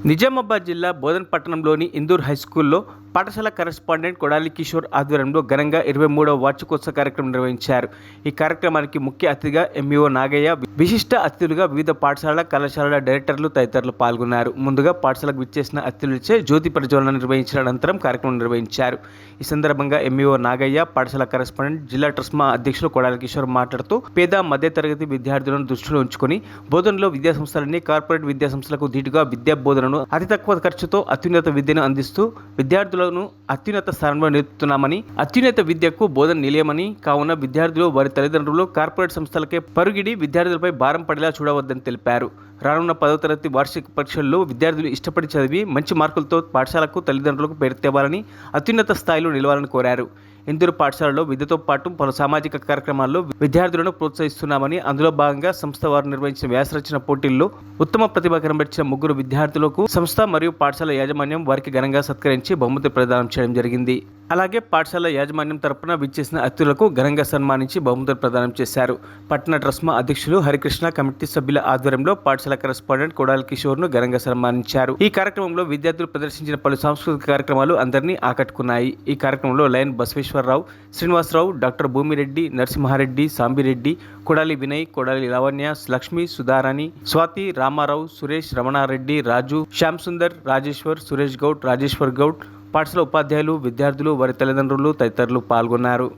నిజామాబాద్ జిల్లా బోధన్ పట్టణంలోని ఇందూర్ హైస్కూల్లో పాఠశాల కరెస్పాండెంట్ కొడాలి కిషోర్ ఆధ్వర్యంలో ఘనంగా 23వ వార్షికోత్సవ కార్యక్రమం నిర్వహించారు. ఈ కార్యక్రమానికి ముఖ్య అతిథిగా ఎంఈఓ నాగయ్య, విశిష్ట అతిథులుగా వివిధ పాఠశాలల కళాశాలల డైరెక్టర్లు తదితరులు పాల్గొన్నారు. ముందుగా పాఠశాలకు విచ్చేసిన అతిథులచే జ్యోతి ప్రజ్వలన నిర్వహించిన అనంతరం కార్యక్రమం నిర్వహించారు. ఈ సందర్భంగా ఎంఈఓ నాగయ్య, పాఠశాల కరెస్పాండెంట్ జిల్లా ట్రస్మా అధ్యక్షులు కొడాలి కిషోర్ మాట్లాడుతూ పేద మధ్యతరగతి విద్యార్థులను దృష్టిలో ఉంచుకొని బోధనలో విద్యాసంస్థలన్నీ కార్పొరేట్ విద్యాసంస్థలకు ధీటుగా విద్యా బోధనను అతి తక్కువ ఖర్చుతో అత్యున్నత విద్యను అందిస్తూ విద్యార్థులను అత్యున్నత స్థానంలో నిలుపుతున్నామని, అత్యున్నత విద్యకు బోధన నిలయమని, కావున విద్యార్థులు వారి తల్లిదండ్రులు కార్పొరేట్ సంస్థలకే పరుగిడి విద్యార్థులపై భారం పడేలా చూడవద్దని తెలిపారు. రానున్న 10వ తరగతి వార్షిక పరీక్షల్లో విద్యార్థులు ఇష్టపడి చదివి మంచి మార్కులతో పాఠశాలకు తల్లిదండ్రులకు పేరు తేవాలని, అత్యున్నత స్థాయిలో నిలవాలని కోరారు. ఇందూరు పాఠశాలలో విద్యతో పాటు పలు సామాజిక కార్యక్రమాల్లో విద్యార్థులను ప్రోత్సహిస్తున్నామని, అందులో భాగంగా సంస్థ వారు నిర్వహించిన వ్యాసరచన పోటీల్లో ఉత్తమ ప్రతిభ కనబరిచిన 3 విద్యార్థులకు సంస్థ మరియు పాఠశాల యాజమాన్యం వారికి ఘనంగా సత్కరించి బహుమతి ప్రదానం చేయడం జరిగింది. అలాగే పాఠశాల యాజమాన్యం తరపున విచ్చేసిన అతిథులకు ఘనంగా సన్మానించి బహుమతులు ప్రదానం చేశారు. పట్టణ ట్రస్మా అధ్యక్షులు హరికృష్ణ, కమిటీ సభ్యుల ఆధ్వర్యంలో పాఠశాల కరెస్పాండెంట్ కొడాలి కిషోర్ను ఘనంగా సన్మానించారు. ఈ కార్యక్రమంలో విద్యార్థులు ప్రదర్శించిన పలు సాంస్కృతిక కార్యక్రమాలు అందరినీ ఆకట్టుకున్నాయి. ఈ కార్యక్రమంలో లయన్ బసవేశ్వరరావు, శ్రీనివాసరావు, డాక్టర్ భూమిరెడ్డి, నరసింహారెడ్డి, సాంబిరెడ్డి, కొడాలి వినయ్, కొడాలి లావణ్య, లక్ష్మి, సుధారాణి, స్వాతి, రామారావు, సురేష్, రమణారెడ్డి, రాజు, శ్యామ్ సుందర్, రాజేశ్వర్, సురేష్ గౌడ్, రాజేశ్వర్ గౌడ్, పాఠశాల ఉపాధ్యాయులు, విద్యార్థులు, వారి తల్లిదండ్రులు తదితరులు పాల్గొన్నారు.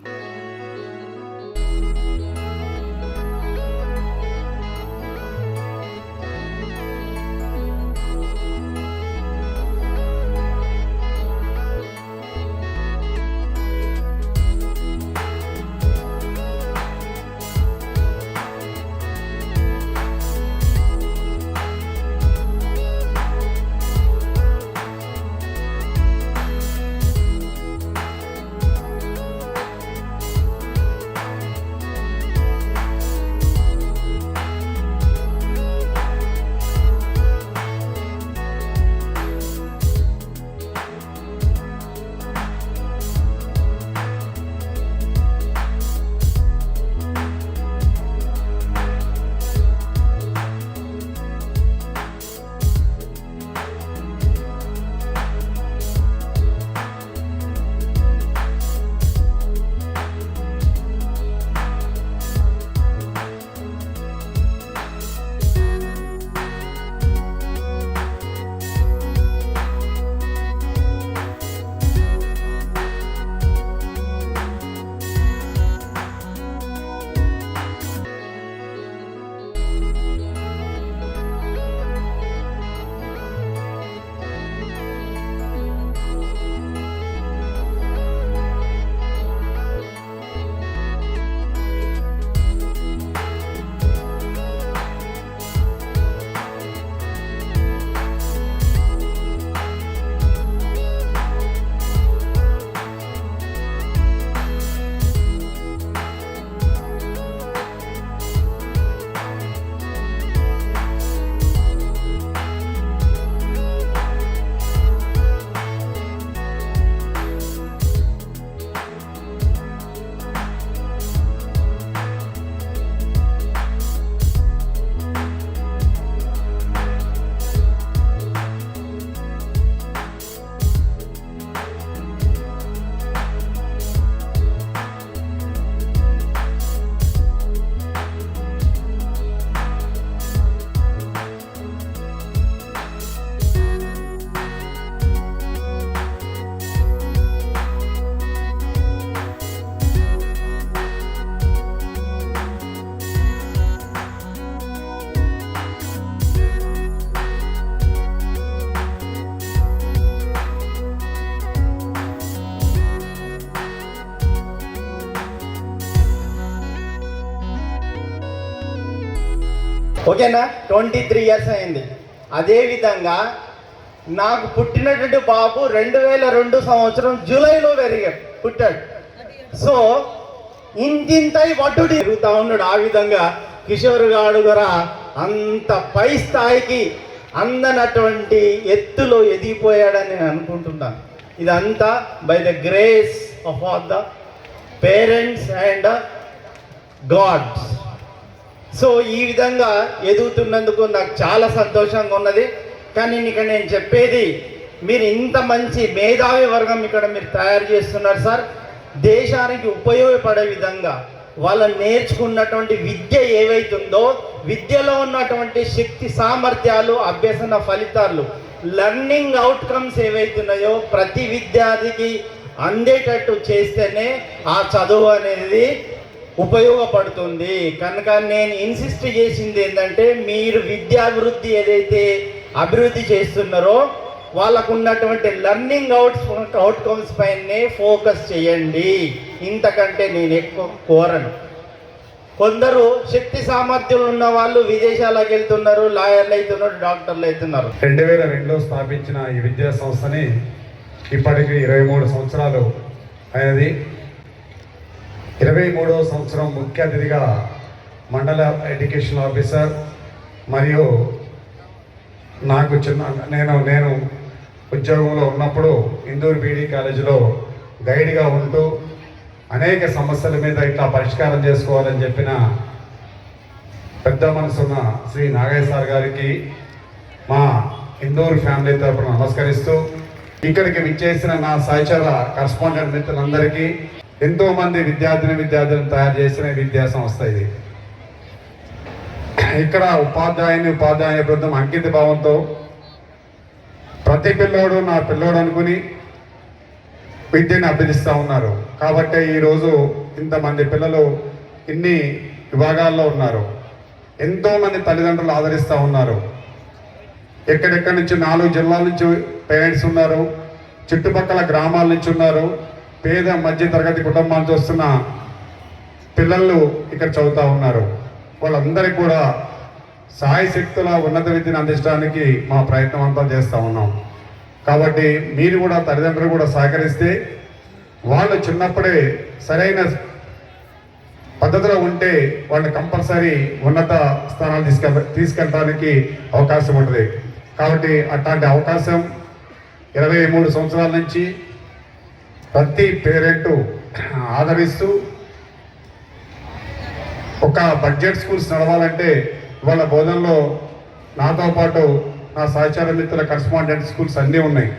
ఓకేనా, 23 ఇయర్స్ అయింది. అదేవిధంగా నాకు పుట్టినటువంటి బాబు 2002 సంవత్సరం జూలైలో పుట్టాడు. సో ఇంతింతై వడ్డుడి తిరుగుతూ ఉన్నాడు. ఆ విధంగా కిషోర్ గారు కూడా అంత పై స్థాయికి అందనటువంటి ఎత్తులో ఎదిగిపోయాడని నేను అనుకుంటున్నాను. ఇదంతా by the grace of all the parents and gods. So ఈ విధంగా ఎదుగుతున్నందుకు నాకు చాలా సంతోషంగా ఉన్నది. కానీ ఇక్కడ నేను చెప్పేది, మీరు ఇంత మంచి మేధావి వర్గం ఇక్కడ మీరు తయారు చేస్తున్నారు సార్. దేశానికి ఉపయోగపడే విధంగా వాళ్ళు నేర్చుకున్నటువంటి విద్య ఏవైతుందో, విద్యలో ఉన్నటువంటి శక్తి సామర్థ్యాలు, అభ్యసన ఫలితాలు, లెర్నింగ్ అవుట్కమ్స్ ఏవైతున్నాయో ప్రతి విద్యార్థికి అందేటట్టు చేస్తేనే ఆ చదువు అనేది ఉపయోగపడుతుంది. కనుక నేను ఇన్సిస్ట్ చేసింది ఏంటంటే, మీరు విద్యాభివృద్ధి ఏదైతే అభివృద్ధి చేస్తున్నారో వాళ్ళకు ఉన్నటువంటి లెర్నింగ్ అవుట్కమ్స్ పైనే ఫోకస్ చేయండి. ఇంతకంటే నేను ఎక్కువ కోరను. కొందరు శక్తి సామర్థ్యాలు ఉన్న వాళ్ళు విదేశాలకు వెళ్తున్నారు, లాయర్లు అవుతున్నారు, డాక్టర్లు అవుతున్నారు. 2002లో స్థాపించిన ఈ విద్యా సంస్థని ఇప్పటికి 23 సంవత్సరాలు అయినది. 23వ సంవత్సరం ముఖ్య అతిథిగా మండల ఎడ్యుకేషన్ ఆఫీసర్ మరియు నాకు నేను ఉద్యోగంలో ఉన్నప్పుడు ఇందూర్ బీడీ కాలేజీలో గైడ్గా ఉంటూ అనేక సమస్యల మీద ఇట్లా పరిష్కారం చేసుకోవాలని చెప్పిన పెద్ద మనసున్న శ్రీ నాగయ్య సార్ గారికి మా ఇందూర్ ఫ్యామిలీ తరఫున నమస్కరిస్తూ, ఇక్కడికి విచ్చేసిన నా సహచర కరస్పాండెంట్ మిత్రులందరికీ, ఎంతోమంది విద్యార్థులను తయారు చేసిన విద్యా సంస్థ ఇది. ఇక్కడ ఉపాధ్యాయ బృందం అంకిత భావంతో ప్రతి పిల్లోడు నా పిల్లోడు అనుకుని విద్యను అభ్యసిస్తూ ఉన్నారు. కాబట్టి ఈరోజు ఇంతమంది పిల్లలు ఇన్ని విభాగాల్లో ఉన్నారు. ఎంతోమంది తల్లిదండ్రులు ఆదరిస్తూ ఉన్నారు. ఎక్కడెక్కడి నుంచి 4 జిల్లాల నుంచి పేరెంట్స్ ఉన్నారు, చుట్టుపక్కల గ్రామాల నుంచి ఉన్నారు, పేద మధ్య తరగతి కుటుంబాల నుంచి వస్తున్న పిల్లలు ఇక్కడ చదువుతూ ఉన్నారు. వాళ్ళందరికీ కూడా సాయశక్తుల ఉన్నత విద్యను అందించడానికి మా ప్రయత్నం అంతా చేస్తూ ఉన్నాం. కాబట్టి మీరు కూడా తల్లిదండ్రులు కూడా సహకరిస్తే వాళ్ళు చిన్నప్పుడే సరైన పద్ధతిలో ఉంటే వాళ్ళు కంపల్సరీ ఉన్నత స్థానాలు తీసుకెళ్ళడానికి అవకాశం ఉంటుంది. కాబట్టి అట్లాంటి అవకాశం 23 సంవత్సరాల నుంచి ప్రతి పేరెంటు ఆదరిస్తూ ఒక బడ్జెట్ స్కూల్స్ నడవాలంటే వాళ్ళ బోధనలో నాతో పాటు నా సహచార మిత్రుల కరస్పాండెంట్ స్కూల్స్ అన్నీ ఉన్నాయి.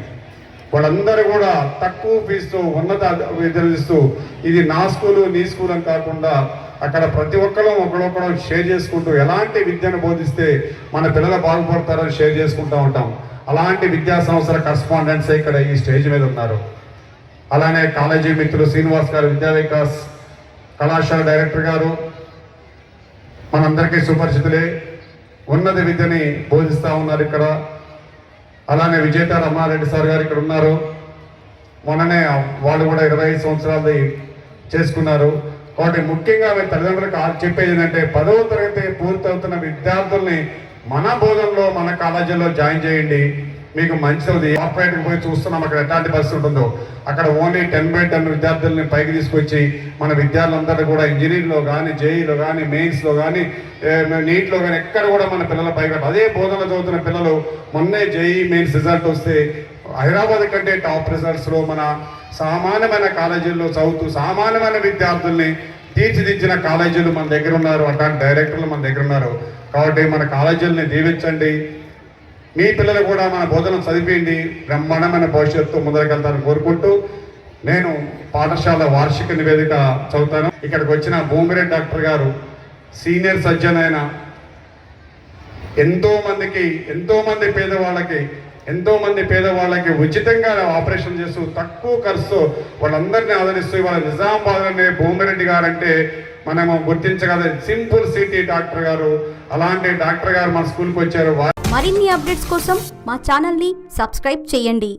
వాళ్ళందరూ కూడా తక్కువ ఫీజుతో ఉన్నత విద్యను ఇస్తూ, ఇది నా స్కూలు నీ స్కూల్ అని కాకుండా అక్కడ ప్రతి ఒక్కరూ ఒకరొకరు షేర్ చేసుకుంటూ ఎలాంటి విద్యను బోధిస్తే మన పిల్లలు బాగుపడతారని షేర్ చేసుకుంటూ ఉంటాం. అలాంటి విద్యా సంస్థల కరస్పాండెంట్స్ ఇక్కడ ఈ స్టేజ్ మీద ఉన్నారు. అలానే కాలేజీ మిత్రులు శ్రీనివాస్ గారు, విద్యా వికాస్ కళాశాల డైరెక్టర్ గారు మనందరికీ సుపరిచితులే, ఉన్నత విద్యని బోధిస్తూ ఉన్నారు ఇక్కడ. అలానే విజేత రమణారెడ్డి సార్ గారు ఇక్కడ ఉన్నారు. మొన్ననే వాళ్ళు కూడా 25 సంవత్సరాలు చేసుకున్నారు. కాబట్టి ముఖ్యంగా మేము తల్లిదండ్రులకు చెప్పేది ఏంటంటే, 10వ తరగతి పూర్తవుతున్న విద్యార్థుల్ని మన బోధనలో మన కాలేజీలో జాయిన్ చేయండి, మీకు మంచిది. కార్పొరేట్కి పోయి చూస్తున్నాం అక్కడ ఎట్లాంటి పరిస్థితి ఉంటుందో. అక్కడ ఓన్లీ 10/10 విద్యార్థుల్ని పైకి తీసుకొచ్చి మన విద్యార్థులందరూ కూడా ఇంజనీరింగ్లో కానీ, జేఈలో కానీ, మెయిన్స్లో కానీ, నీట్లో కానీ ఎక్కడ కూడా మన పిల్లల పైకి అదే బోధనలో చదువుతున్న పిల్లలు మొన్నే జేఈ మెయిన్స్ రిజల్ట్ వస్తే హైదరాబాద్ కంటే టాప్ రిజల్ట్స్లో మన సామాన్యమైన కాలేజీల్లో చదువుతూ సామాన్యమైన విద్యార్థుల్ని తీర్చిదిద్దిన కాలేజీలు మన దగ్గర ఉన్నారు. అట్లాంటి డైరెక్టర్లు మన దగ్గర ఉన్నారు. కాబట్టి మన కాలేజీలని దీవించండి. మీ పిల్లలు కూడా మన బోధన చదివిండి, బ్రహ్మాండమైన భవిష్యత్తు ముందరకెళ్తారని కోరుకుంటూ నేను పాఠశాల వార్షిక నివేదిక చదువుతాను. ఇక్కడికి వచ్చిన భూమిరెడ్డి డాక్టర్ గారు సీనియర్ సర్జన్ అయిన ఎంతో మంది పేదవాళ్ళకి ఉచితంగా ఆపరేషన్ చేస్తూ తక్కువ ఖర్చుతో వాళ్ళందరినీ ఆదరిస్తూ ఇవాళ నిజామాబాద్లోనే భూమిరెడ్డి గారు అంటే మనము గుర్తించగల సింపుల్ సిటీ డాక్టర్ గారు. అలాంటి డాక్టర్ గారు మన స్కూల్కి వచ్చారు. మరిన్ని అప్డేట్స్ కోసం మా ఛానల్ని సబ్స్క్రైబ్ చేయండి.